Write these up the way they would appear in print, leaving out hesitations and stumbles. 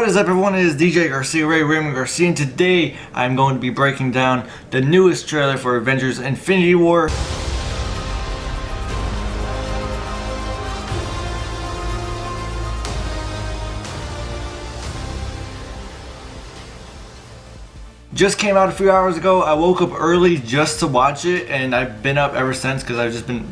What is up, everyone? It is DJ Garcia, Raymond Garcia, and today I'm going to be breaking down the newest trailer for Avengers Infinity War. Just came out a few hours ago. I woke up early just to watch it, and I've been up ever since because I've just been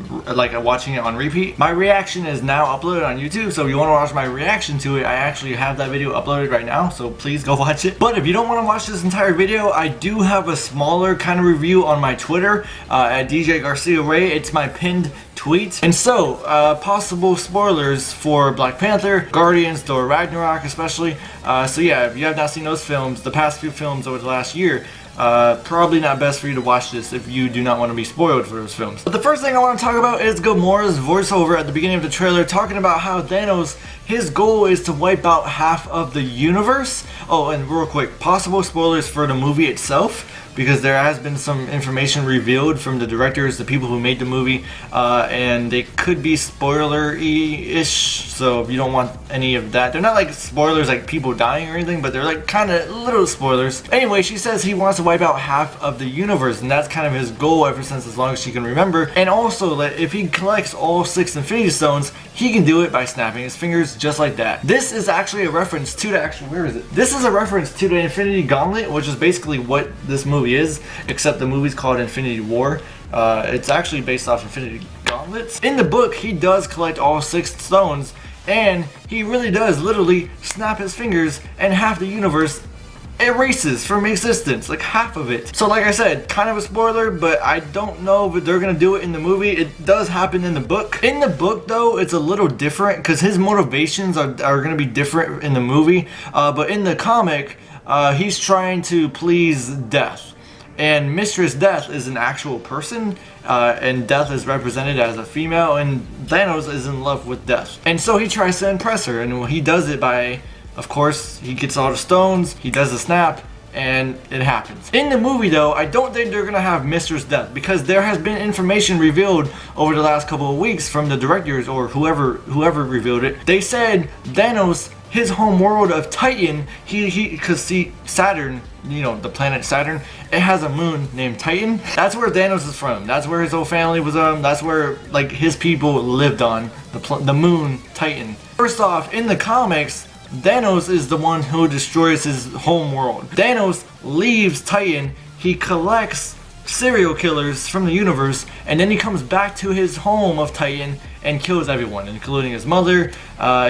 watching it on repeat. My reaction is now uploaded on YouTube, so if you want to watch my reaction to it, I actually have that video uploaded right now, so please go watch it. But if you don't want to watch this entire video, I do have a smaller kind of review on my Twitter at DJ Garcia Ray. It's my pinned tweet. And so, possible spoilers for Black Panther, Guardians, Thor Ragnarok especially. So yeah, if you have not seen those films, the past few films over the last year, probably not best for you to watch this if you do not want to be spoiled for those films. But the first thing I want to talk about is Gamora's voiceover at the beginning of the trailer, talking about how Thanos, his goal is to wipe out half of the universe. Oh, and real quick, possible spoilers for the movie itself, because there has been some information revealed from the directors, the people who made the movie, and they could be spoiler-y-ish, so if you don't want any of that. They're not like spoilers like people dying or anything, but they're like kind of little spoilers. Anyway, she says he wants to wipe out half of the universe, and that's kind of his goal ever since as long as she can remember. And also, that if he collects all 6 Infinity Stones, he can do it by snapping his fingers just like that. This is actually a reference to the actual, where is it? This is a reference to the Infinity Gauntlet, which is basically what this movie is, except the movie's called Infinity War. It's actually based off Infinity Gauntlets. In the book, he does collect all 6 stones, and he really does literally snap his fingers, and half the universe erases from existence, like half of it. So like I said, kind of a spoiler, but I don't know if they're gonna do it in the movie. It does happen in the book. In the book though, it's a little different because his motivations are gonna be different in the movie, but in the comic, he's trying to please Death. And Mistress Death is an actual person, and Death is represented as a female, and Thanos is in love with Death. And so he tries to impress her, and he does it by, of course, he gets all the stones, he does the snap, and it happens. In the movie though, I don't think they're gonna have Mistress Death, because there has been information revealed over the last couple of weeks from the directors or whoever revealed it. They said Thanos, his home world of Titan, because see, Saturn, you know, the planet Saturn, it has a moon named Titan. That's where Thanos is from. That's where his whole family was that's where like his people lived on, the moon Titan. First off, in the comics, Thanos is the one who destroys his home world. Thanos leaves Titan, he collects serial killers from the universe, and then he comes back to his home of Titan and kills everyone, including his mother.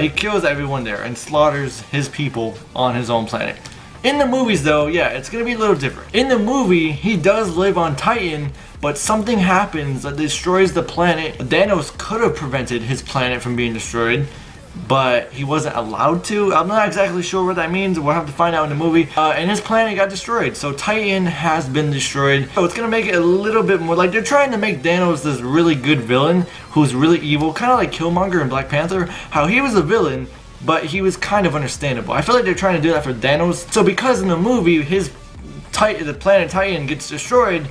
He kills everyone there and slaughters his people on his own planet. In the movies though, yeah, it's gonna be a little different. In the movie, he does live on Titan, but something happens that destroys the planet. Thanos could have prevented his planet from being destroyed, but he wasn't allowed to. I'm not exactly sure what that means. We'll have to find out in the movie. And his planet got destroyed, so Titan has been destroyed. So it's gonna make it a little bit more like they're trying to make Thanos this really good villain who's really evil, kind of like Killmonger in Black Panther. How he was a villain, but he was kind of understandable. I feel like they're trying to do that for Thanos. So because in the movie the planet Titan gets destroyed,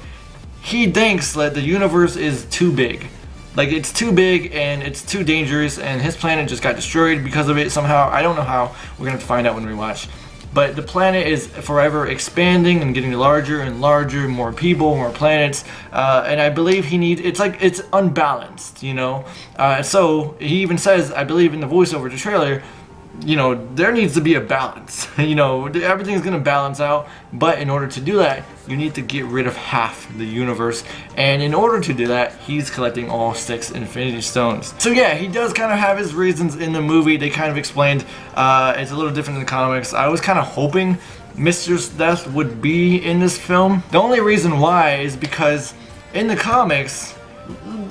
he thinks that the universe is too big. Like, it's too big and it's too dangerous, and his planet just got destroyed because of it somehow. I don't know how. We're gonna have to find out when we watch. But the planet is forever expanding and getting larger and larger, more people, more planets, and I believe it's unbalanced, you know? So he even says, I believe in the voiceover to the trailer, you know, there needs to be a balance. You know, everything's gonna balance out, but in order to do that, you need to get rid of half the universe, and in order to do that, he's collecting all 6 Infinity Stones. So yeah, he does kind of have his reasons in the movie. They kind of explained. It's a little different in the comics. I was kind of hoping Mistress Death would be in this film. The only reason why is because in the comics,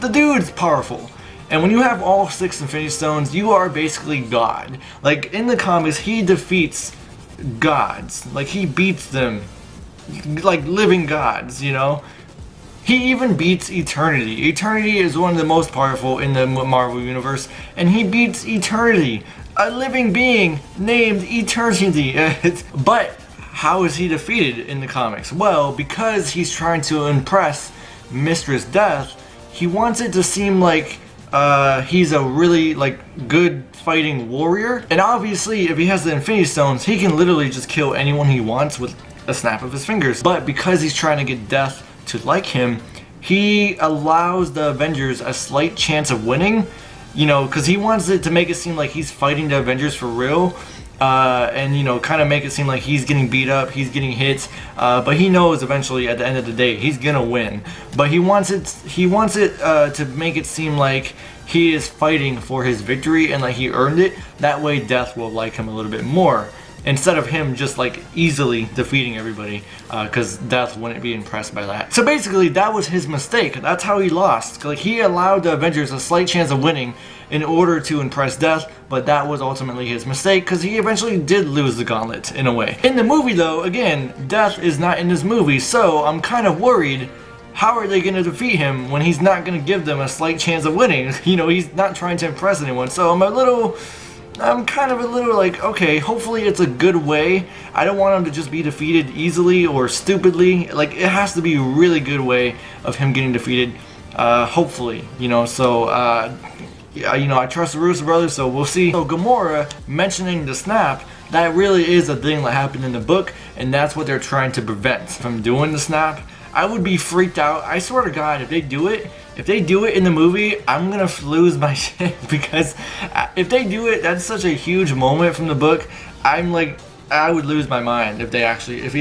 the dude's powerful. And when you have all 6 Infinity Stones, you are basically God. Like, in the comics, he defeats gods. Like, he beats them. Like, living gods, you know? He even beats Eternity. Eternity is one of the most powerful in the Marvel Universe. And he beats Eternity. A living being named Eternity. But how is he defeated in the comics? Well, because he's trying to impress Mistress Death, he wants it to seem like he's a really good fighting warrior. And obviously, if he has the Infinity Stones, he can literally just kill anyone he wants with a snap of his fingers. But because he's trying to get Death to like him, he allows the Avengers a slight chance of winning, you know, because he wants it to make it seem like he's fighting the Avengers for real. And you know, kind of make it seem like he's getting beat up, he's getting hit, but he knows eventually at the end of the day he's gonna win. But he wants it to make it seem like he is fighting for his victory and like he earned it. That way Death will like him a little bit more, instead of him just like easily defeating everybody, because Death wouldn't be impressed by that. So basically that was his mistake. That's how he lost. Like, he allowed the Avengers a slight chance of winning in order to impress Death, but that was ultimately his mistake because he eventually did lose the gauntlet in a way. In the movie though, again, Death is not in this movie, so I'm kind of worried. How are they going to defeat him when he's not going to give them a slight chance of winning? You know, he's not trying to impress anyone. So I'm kind of a little like, okay, hopefully it's a good way. I don't want him to just be defeated easily or stupidly. Like, it has to be a really good way of him getting defeated, hopefully, you know. So yeah, you know, I trust the Russo brothers, so we'll see. So Gamora mentioning the snap, that really is a thing that happened in the book, and that's what they're trying to prevent from doing the snap. I would be freaked out. I swear to God, if they do it in the movie, I'm gonna lose my shit, because if they do it, that's such a huge moment from the book. I'm like, I would lose my mind if he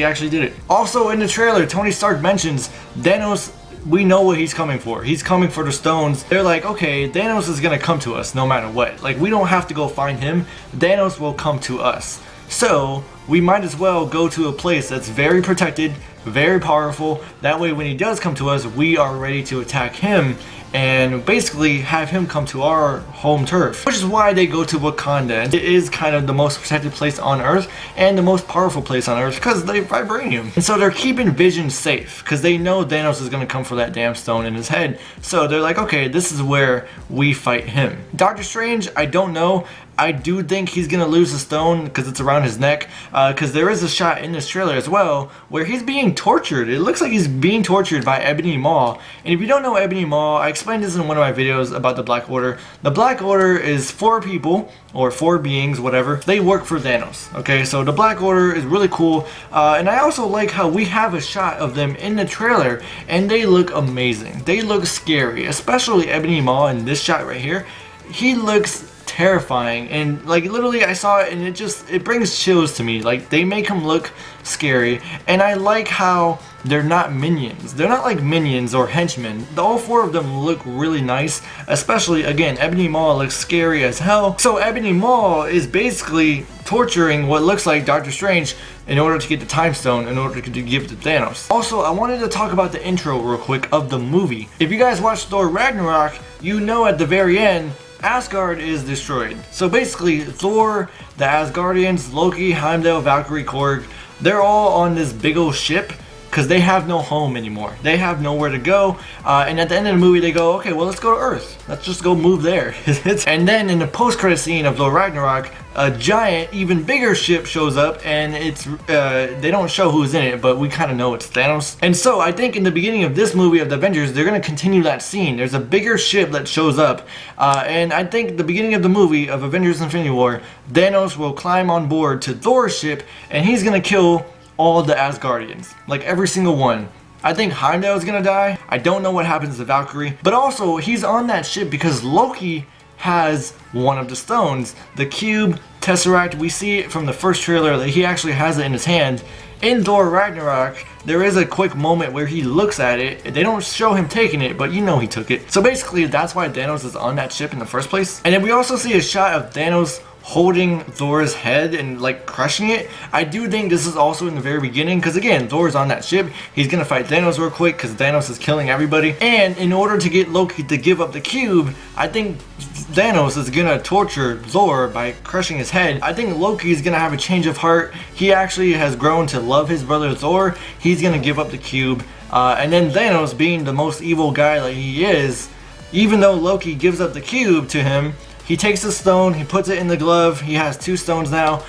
actually did it. Also in the trailer, Tony Stark mentions Thanos. We know what he's coming for. He's coming for the stones. They're like, okay, Thanos is gonna come to us no matter what. Like, we don't have to go find him. Thanos will come to us. So we might as well go to a place that's very protected, very powerful. That way when he does come to us, we are ready to attack him and basically have him come to our home turf. Which is why they go to Wakanda. It is kind of the most protected place on Earth and the most powerful place on Earth because they vibranium. And so they're keeping Vision safe because they know Thanos is going to come for that damn stone in his head. So they're like, okay, this is where we fight him. Doctor Strange, I don't know. I do think he's going to lose the stone because it's around his neck, because there is a shot in this trailer as well where he's being tortured. It looks like he's being tortured by Ebony Maw. And if you don't know Ebony Maw, I explained this in one of my videos about the Black Order. The Black Order is 4 people, or 4 beings, whatever. They work for Thanos, okay? So the Black Order is really cool, and I also like how we have a shot of them in the trailer, and they look amazing. They look scary, especially Ebony Maw in this shot right here. He looks terrifying, and like literally I saw it and it brings chills to me. Like, they make him look scary, and I like how they're not minions. They're not like minions or henchmen. All 4 of them look really nice, especially, again, Ebony Maw looks scary as hell. So Ebony Maw is basically torturing what looks like Doctor Strange in order to get the time stone, in order to give it to Thanos. Also, I wanted to talk about the intro real quick of the movie. If you guys watched Thor Ragnarok, you know at the very end Asgard is destroyed. So basically, Thor, the Asgardians, Loki, Heimdall, Valkyrie, Korg, they're all on this big old ship because they have no home anymore. They have nowhere to go. And at the end of the movie, they go, okay, well, let's go to Earth. Let's just go move there. And then in the post-credit scene of Thor Ragnarok, a giant, even bigger ship shows up, and it's they don't show who's in it, but we kind of know it's Thanos. And so I think in the beginning of this movie of the Avengers, they're going to continue that scene. There's a bigger ship that shows up, and I think the beginning of the movie of Avengers Infinity War, Thanos will climb on board to Thor's ship, and he's going to kill all the Asgardians, like every single one. I think Heimdall is gonna die. I don't know what happens to Valkyrie, but also he's on that ship because Loki has one of the stones, the cube Tesseract. We see it from the first trailer that he actually has it in his hand. In Thor Ragnarok, there is a quick moment where he looks at it. They don't show him taking it, but you know he took it. So basically, that's why Thanos is on that ship in the first place. And then we also see a shot of Thanos holding Thor's head and like crushing it. I do think this is also in the very beginning because, again, Thor's on that ship. He's gonna fight Thanos real quick because Thanos is killing everybody. And in order to get Loki to give up the cube, I think Thanos is gonna torture Thor by crushing his head. I think Loki is gonna have a change of heart. He actually has grown to love his brother Thor. He's gonna give up the cube. And then Thanos, being the most evil guy that he is, even though Loki gives up the cube to him, he takes the stone, he puts it in the glove. He has 2 stones now.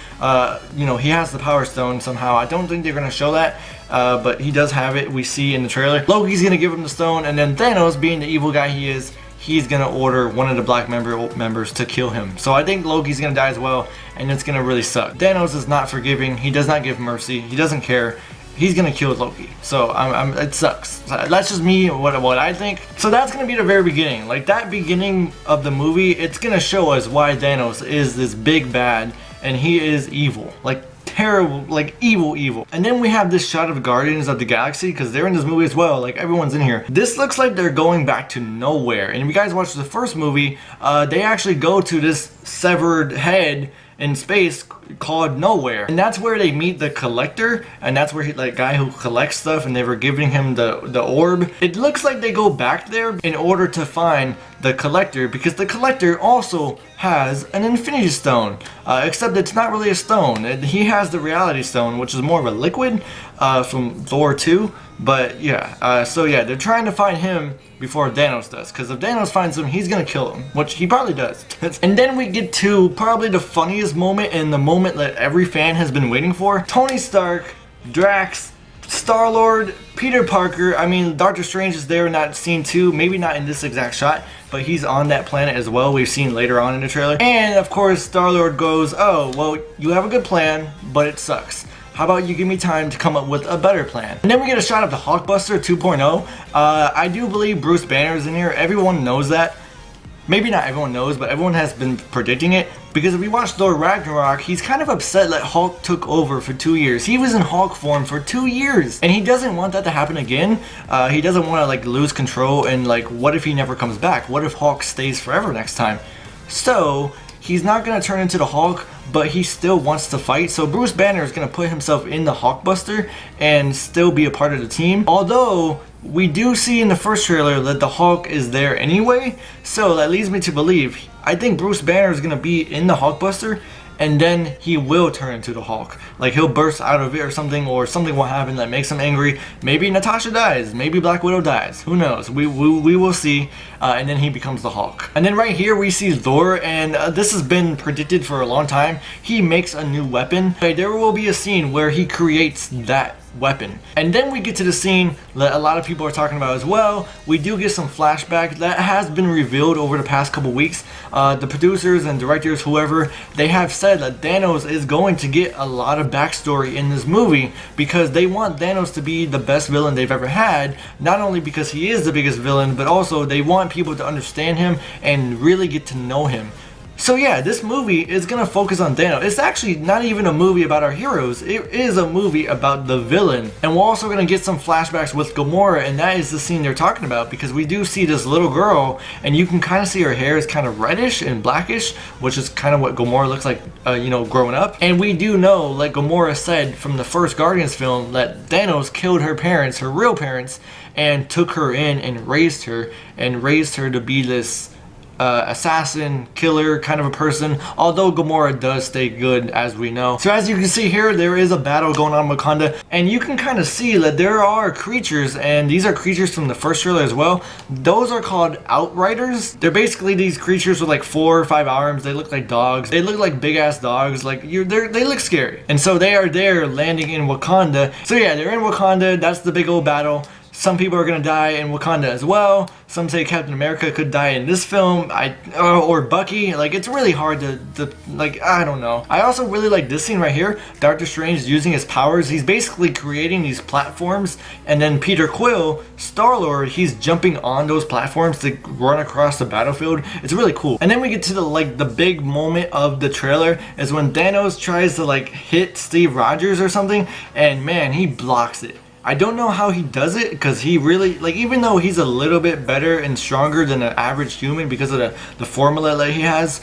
You know, he has the power stone somehow. I don't think they're going to show that, but he does have it. We see in the trailer. Loki's going to give him the stone, and then Thanos, being the evil guy he is, he's gonna order one of the black members to kill him. So I think Loki's gonna die as well, and it's gonna really suck. Thanos is not forgiving. He does not give mercy. He doesn't care. He's gonna kill Loki. So it sucks. That's just me, what I think. So that's gonna be the very beginning. Like that beginning of the movie, it's gonna show us why Thanos is this big bad, and he is evil. Like terrible, like evil. And then we have this shot of Guardians of the Galaxy, because they're in this movie as well. Like everyone's in here. This looks like they're going back to nowhere. And if you guys watched the first movie, they actually go to this severed head in space called Nowhere, and that's where they meet the Collector, and that's where the guy who collects stuff, and they were giving him the orb. It looks like they go back there in order to find the Collector, because the Collector also has an Infinity Stone, except it's not really a stone. He has the Reality Stone, which is more of a liquid from Thor 2. But yeah, so yeah, they're trying to find him before Thanos does, because if Thanos finds him, he's gonna kill him, which he probably does. And then we get to probably the funniest moment, and the moment that every fan has been waiting for. Tony Stark, Drax, Star-Lord, Peter Parker. I mean, Doctor Strange is there in that scene too, maybe not in this exact shot, but he's on that planet as well. We've seen later on in the trailer. And of course, Star-Lord goes, oh, well, you have a good plan, but it sucks. How about you give me time to come up with a better plan? And then we get a shot of the Hulkbuster 2.0. I do believe Bruce Banner is in here. Everyone knows that. Maybe not everyone knows, but everyone has been predicting it. Because if you watch Thor Ragnarok, he's kind of upset that Hulk took over for 2 years. He was in Hulk form for 2 years. And he doesn't want that to happen again. He doesn't want to like lose control, and like what if he never comes back? What if Hulk stays forever next time? So he's not going to turn into the Hulk, but he still wants to fight. So Bruce Banner is going to put himself in the Hulkbuster and still be a part of the team. Although we do see in the first trailer that the Hulk is there anyway. So that leads me to believe, I think Bruce Banner is going to be in the Hulkbuster, and then he will turn into the Hulk. Like he'll burst out of it or something will happen that makes him angry. Maybe Natasha dies, maybe Black Widow dies, who knows, we will see, and then he becomes the Hulk. And then right here we see Thor, and this has been predicted for a long time. He makes a new weapon. Okay, there will be a scene where he creates that weapon. And then we get to the scene that a lot of people are talking about as well. We do get some flashback that has been revealed over the past couple weeks. The producers and directors, whoever, they have said that Thanos is going to get a lot of backstory in this movie, because they want Thanos to be the best villain they've ever had, not only because he is the biggest villain, but also they want people to understand him and really get to know him. So yeah, this movie is going to focus on Thanos. It's actually not even a movie about our heroes. It is a movie about the villain. And we're also going to get some flashbacks with Gamora, and that is the scene they're talking about, because we do see this little girl, and you can kind of see her hair is kind of reddish and blackish, which is kind of what Gamora looks like, you know, growing up. And we do know, like Gamora said from the first Guardians film, that Thanos killed her parents, her real parents, and took her in and raised her to be this assassin, killer kind of a person, although Gamora does stay good, as we know. So as you can see here, there is a battle going on in Wakanda, and you can kind of see that there are creatures, and these are creatures from the first trailer as well. Those are called Outriders. They're basically these creatures with like 4 or 5 arms. They look like dogs. They look like big ass dogs. Like they look scary. And so they are there landing in Wakanda. So yeah, they're in Wakanda. That's the big old battle. Some people are gonna die in Wakanda as well. Some say Captain America could die in this film, or Bucky. Like, it's really hard to like, I don't know. I also really like this scene right here. Doctor Strange using his powers. He's basically creating these platforms, and then Peter Quill, Star-Lord, he's jumping on those platforms to run across the battlefield. It's really cool. And then we get to the big moment of the trailer is when Thanos tries to like hit Steve Rogers or something, and man, he blocks it. I don't know how he does it, because he really, like, even though he's a little bit better and stronger than an average human because of the formula that he has,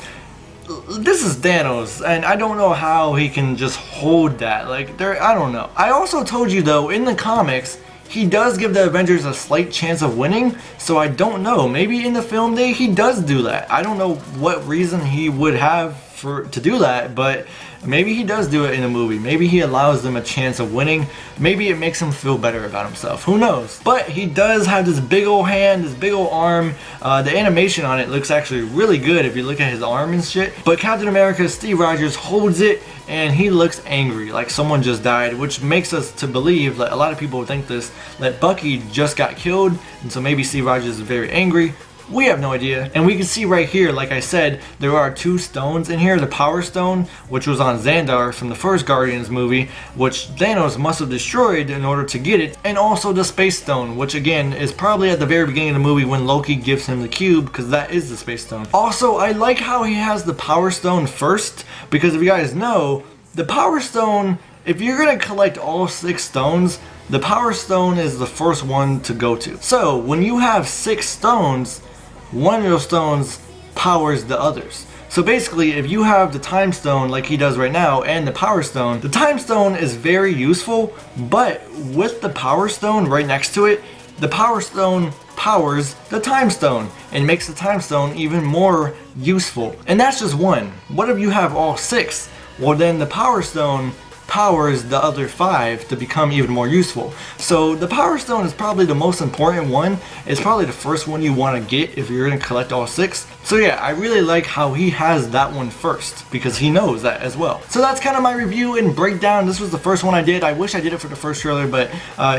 this is Thanos, and I don't know how he can just hold that. Like, I don't know. I also told you, though, in the comics, he does give the Avengers a slight chance of winning, so I don't know. Maybe in the film day, he does do that. I don't know what reason he would have to do that, but maybe he does do it in a movie. Maybe he allows them a chance of winning. Maybe it makes him feel better about himself. Who knows? But he does have this big old hand, this big old arm. The animation on it looks actually really good if you look at his arm and shit. But Captain America, Steve Rogers, holds it, and he looks angry, like someone just died, which makes us to believe, that a lot of people think this, that Bucky just got killed, and so maybe Steve Rogers is very angry. We have no idea. And we can see right here, like I said, there are 2 stones in here. The Power Stone, which was on Xandar from the first Guardians movie, which Thanos must have destroyed in order to get it. And also the Space Stone, which again is probably at the very beginning of the movie when Loki gives him the cube, because that is the Space Stone. Also, I like how he has the Power Stone first, because if you guys know, the Power Stone, if you're going to collect all 6 stones, the Power Stone is the first one to go to. So when you have 6 stones, one of those stones powers the others. So basically, if you have the Time Stone like he does right now and the Power Stone, the Time Stone is very useful, but with the Power Stone right next to it, the Power Stone powers the Time Stone and makes the Time Stone even more useful. And that's just one. What if you have all 6? Well, then the Power Stone powers the other 5 to become even more useful. So the Power Stone is probably the most important one. It's probably the first one you want to get if you're going to collect all 6. So yeah, I really like how he has that one first, because he knows that as well. So that's kind of my review and breakdown. This was the first one I did. I wish I did it for the first trailer, but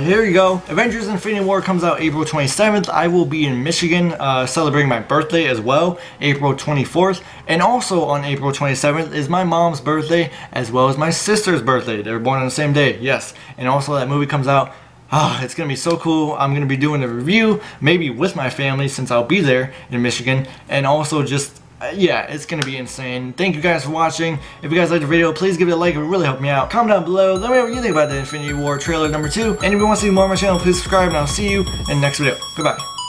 here you go. Avengers Infinity War comes out April 27th. I will be in Michigan celebrating my birthday as well, April 24th. And also on April 27th is my mom's birthday as well as my sister's birthday. They were born on the same day, yes. And also that movie comes out. It's going to be so cool. I'm going to be doing a review, maybe with my family since I'll be there in Michigan. And also just, yeah, it's going to be insane. Thank you guys for watching. If you guys liked the video, please give it a like. It would really help me out. Comment down below. Let me know what you think about the Infinity War trailer number 2. And if you want to see more on my channel, please subscribe. And I'll see you in the next video. Goodbye.